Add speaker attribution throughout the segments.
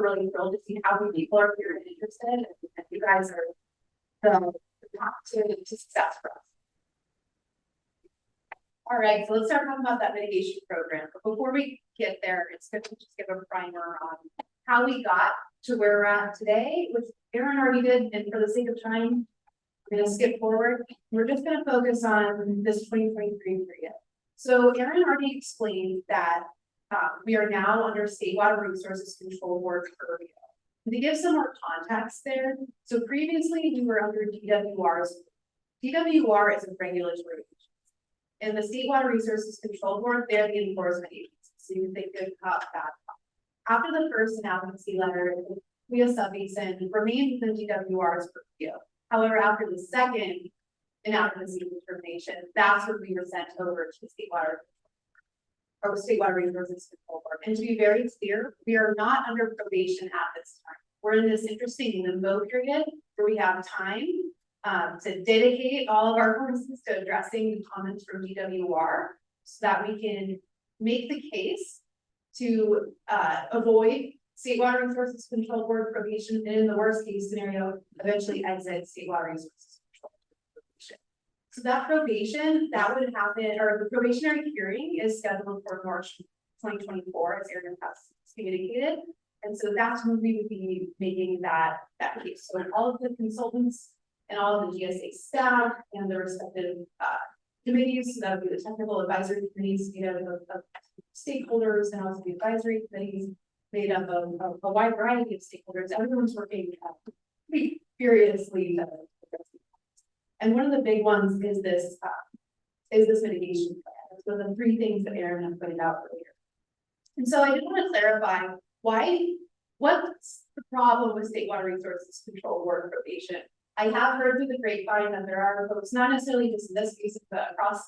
Speaker 1: really thrilled to see how many people are here and interested, and you guys are the top to success for us. All right, so let's start talking about that mitigation program. But before we get there, it's good to just give a primer on how we got to where we're at today, which Aaron already did, and for the sake of time, we're going to skip forward. We're just going to focus on this 2023 period. So Aaron already explained that we are now under State Water Resources Control Board purview. To give some more context there, so previously we were under DWR's. DWR is a regulatory agency, and the State Water Resources Control Board, they're the enforcement agency. So you can think about that. After the first advocacy letter, Kaweah Subbasin remained within DWR's purview. However, after the second advocacy determination, that's when we were sent over to the State Water Resources Control Board. And to be very clear, we are not under probation at this time. We're in this interesting limbo period where we have time to dedicate all of our resources to addressing the comments from DWR so that we can make the case to avoid State Water Resources Control Board probation, and in the worst case scenario, eventually exit State Water Resources Control Board probation. So that probation, that would happen, or the probationary hearing is scheduled for March 2024, as Aaron has communicated. And so that's when we would be making that case. So all of the consultants and all of the GSA staff and the respective committees, so that would be the technical advisory committees, you know, of stakeholders, and also the advisory committees made up of a wide variety of stakeholders. Everyone's working pretty furiously. And one of the big ones is this mitigation plan. So the three things that Aaron had pointed out earlier. And so I did want to clarify what's the problem with State Water Resources Control Board probation. I have heard through the grapevine that there are folks, not necessarily just in this case, but across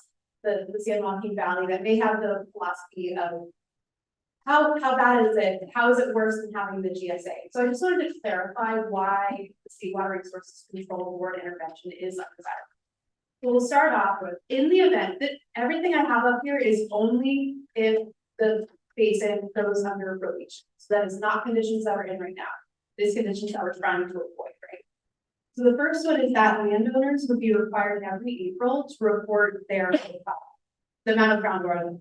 Speaker 1: the San Joaquin Valley, that may have the philosophy of how bad is it? How is it worse than having the GSA? So I just wanted to clarify why the State Water Resources Control Board intervention is undesirable. So we'll start off with, in the event that everything I have up here is only if the basin goes under probation. So that is not conditions that we're in right now. These conditions that we're trying to avoid, right? So the first one is that landowners would be required every April to report the amount of groundwater,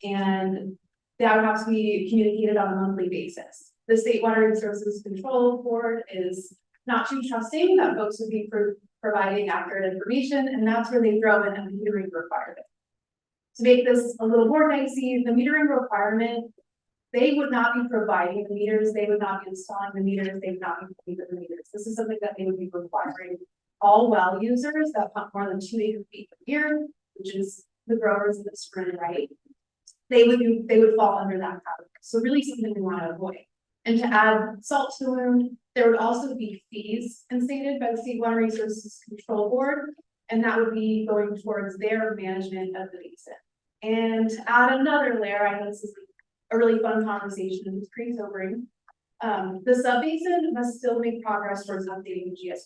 Speaker 1: and that would have to be communicated on a monthly basis. The State Water Resources Control Board is not too trusting that folks would be providing accurate information, and that's where they throw in a metering requirement. To make this a little more dicey, the metering requirement, they would not be providing the meters, they would not be installing the meters, they would not be paying for the meters. This is something that they would be requiring all well users that pump more than 2 acre-feet per year, which is the growers in this room, right? They would fall under that category. So really something we want to avoid. And to add salt to the wound, there would also be fees instated by the State Water Resources Control Board, and that would be going towards their management of the basin. And to add another layer, I know this is a really fun conversation and it's pretty sobering. The sub-basin must still make progress towards updating the GSA.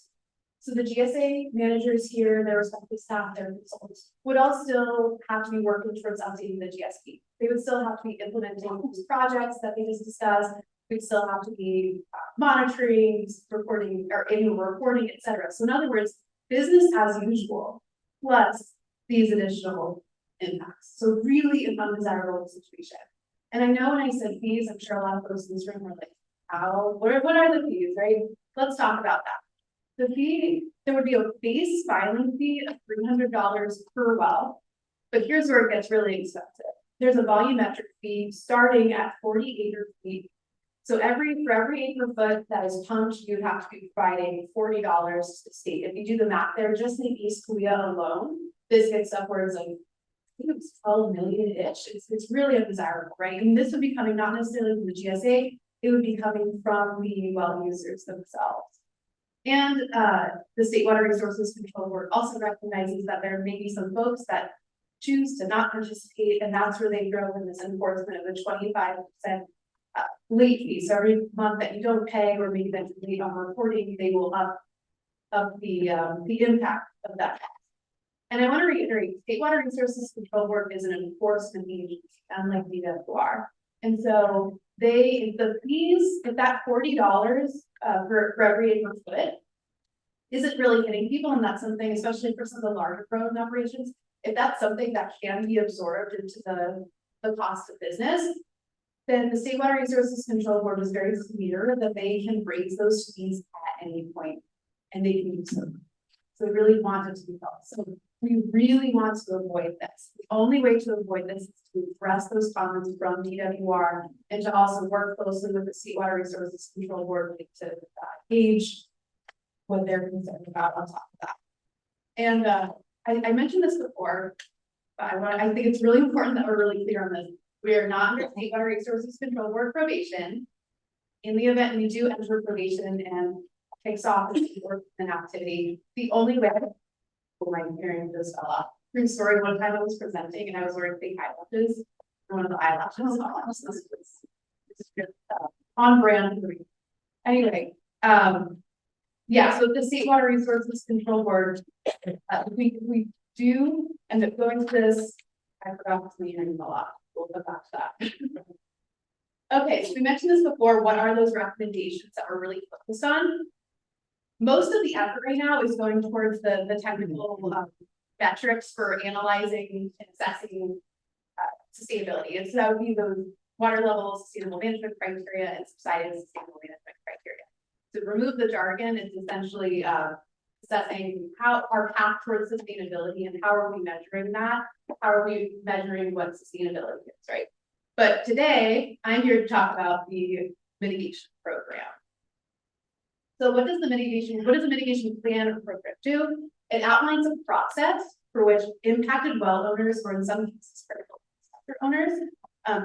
Speaker 1: So the GSA managers here, their respective staff, their consultants would all still have to be working towards updating the GSP. They would still have to be implementing these projects that they just discussed. We'd still have to be monitoring, reporting, or annual reporting, etc. So in other words, business as usual, plus these additional impacts. So really an undesirable situation. And I know when I said fees, I'm sure a lot of folks in this room were like, what are the fees, right? Let's talk about that. The fee, there would be a base filing fee of $300 per well, but here's where it gets really expensive. There's a volumetric fee starting at 40 acre-feet. So for every acre foot that is pumped, you'd have to be providing $40 to the state. If you do the math there, just in East Kaweah alone, this gets upwards of, I think it was 12 million-ish. It's really undesirable, right? And this would be coming not necessarily from the GSA, it would be coming from the well users themselves. And the State Water Resources Control Board also recognizes that there may be some folks that choose to not participate, and that's where they throw in this enforcement of the 25% late fee. So every month that you don't pay, or maybe that you late on reporting, they will up the impact of that. And I want to reiterate, State Water Resources Control Board is an enforcement agency, unlike DWR. And so the fees, if that $40 for every acre foot isn't really hitting people, and that's something, especially for some of the larger growing operations, if that's something that can be absorbed into the cost of business, then the State Water Resources Control Board was very clear that they can raise those fees at any point, and they can do so. So we really want it to be felt. So we really want to avoid this. The only way to avoid this is to address those comments from DWR and to also work closely with the State Water Resources Control Board to gauge what they're concerned about on top of that. And I mentioned this before, but I think it's really important that we're really clear on this. We are not under State Water Resources Control Board probation. In the event we do enter probation and takes off an activity, the only way, my hearing just fell off. True story, one time I was presenting and I was wearing fake eyelashes, and one of the eyelashes fell off. So this was on brand for me. Anyway, yeah, so the State Water Resources Control Board, we do end up going to this. I forgot to clean it a lot. We'll go back to that. Okay, so we mentioned this before. What are those recommendations that we're really focused on? Most of the effort right now is going towards the technical metrics for analyzing and assessing sustainability. And so that would be those water level sustainable management criteria and subsidence sustainable management criteria. To remove the jargon, it's essentially assessing how our path towards sustainability and how are we measuring that? How are we measuring what sustainability is, right? But today, I'm here to talk about the mitigation program. So what does the mitigation plan or program do? It outlines a process for which impacted well owners, or in some cases critical sector owners,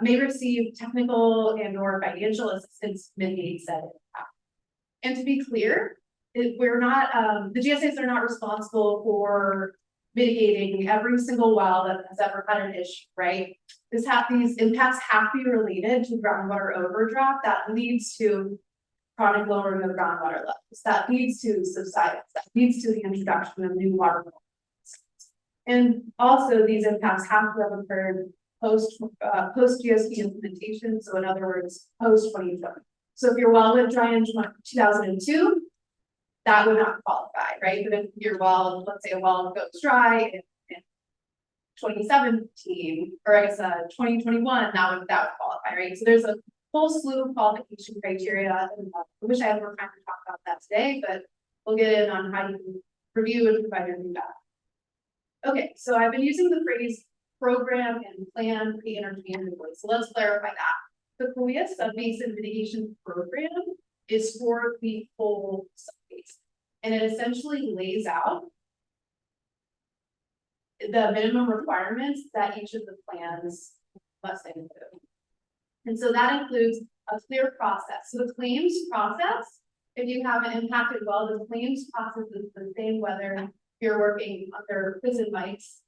Speaker 1: may receive technical and or financial assistance to mitigate said impact. And to be clear, we're not, the GSAs are not responsible for mitigating every single well that has ever had an issue, right? These impacts have to be related to groundwater overdraft that leads to chronic lowering of groundwater levels, that leads to subsidence, that leads to the introduction of new water levels. And also these impacts have to have occurred post GSP implementation. So in other words, post 2020. So if your well went dry in 2002, that would not qualify, right? But if your well, let's say a well goes dry in 2017, or I guess 2021, that would qualify, right? So there's a whole slew of qualification criteria. And I wish I had more time to talk about that today, but we'll get in on how you can review and provide your feedback. Okay, so I've been using the phrase program and plan pretty interchangeably. So let's clarify that. The Kaweah Subbasin Mitigation Program is for the whole subbasin, and it essentially lays out the minimum requirements that each of the plans must include. And so that includes a clear process. So the claims process, if you have an impacted well, the claims process is the same whether you're working under prison Mike's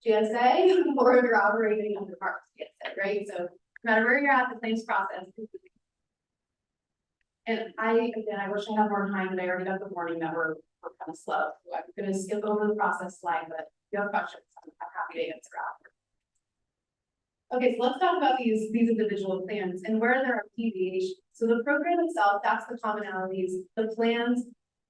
Speaker 1: GSA or if you're operating under Mark's GSA, right? So no matter where you're at, the claims process. And I wish I had more time, but I already got the warning that we're kind of slow. So I'm going to skip over the process slide, but if you have questions, I'm happy to answer after. Okay, so let's talk about these individual plans and where there are deviations. So the program itself, that's the commonalities. The plans,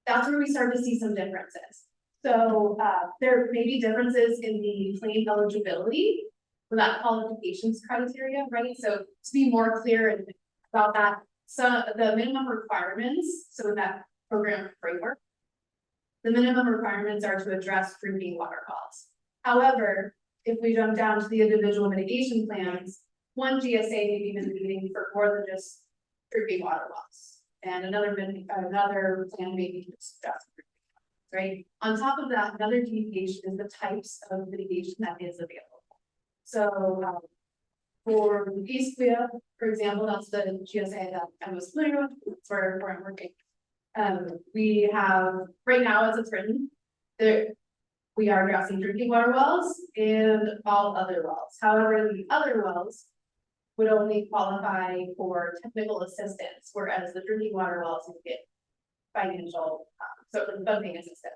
Speaker 1: that's where we start to see some differences. So there may be differences in the claim eligibility for that qualifications criteria, right? So to be more clear about that, so the minimum requirements, so in that program framework, the minimum requirements are to address drinking water wells. However, if we jump down to the individual mitigation plans, one GSA may be mitigating for more than just drinking water wells, and another plan may be just right? On top of that, another deviation is the types of mitigation that is available. So for East Kaweah, for example, that's the GSA that I was familiar with, that's where I'm working. We have, right now as it's written, we are addressing drinking water wells and all other wells. However, the other wells would only qualify for technical assistance, whereas the drinking water wells would get financial, so funding assistance.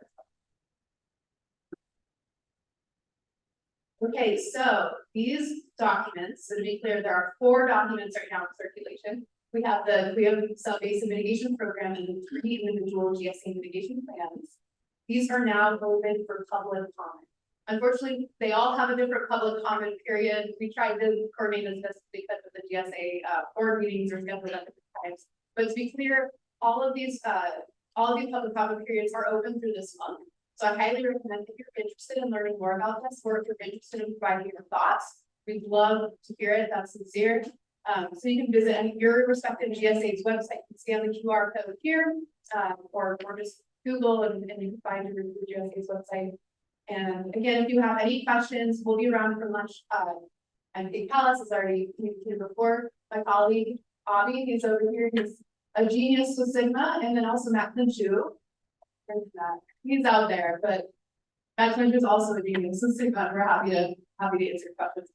Speaker 1: Okay, so these documents, so to be clear, there are 4 documents right now in circulation. We have the Kaweah Subbasin Mitigation Program and 3 individual GSA mitigation plans. These are now open for public comment. Unfortunately, they all have a different public comment period. We tried to coordinate as best we could with the GSA board meetings or scheduled at different times. But to be clear, all of these public comment periods are open through this month. So I highly recommend if you're interested in learning more about this, or if you're interested in providing your thoughts, we'd love to hear it. That's sincere. So you can visit your respective GSA's website, you can scan the QR code here, or just Google and you can find your GSA's website. And again, if you have any questions, we'll be around for lunch. And Kait Palys has already communicated before. My colleague, Avi, he's over here. He's a genius with Sigma, and then also Matt Pinchu. He's out there, but Matt Pinchu is also a genius with Sigma. We're happy to answer questions.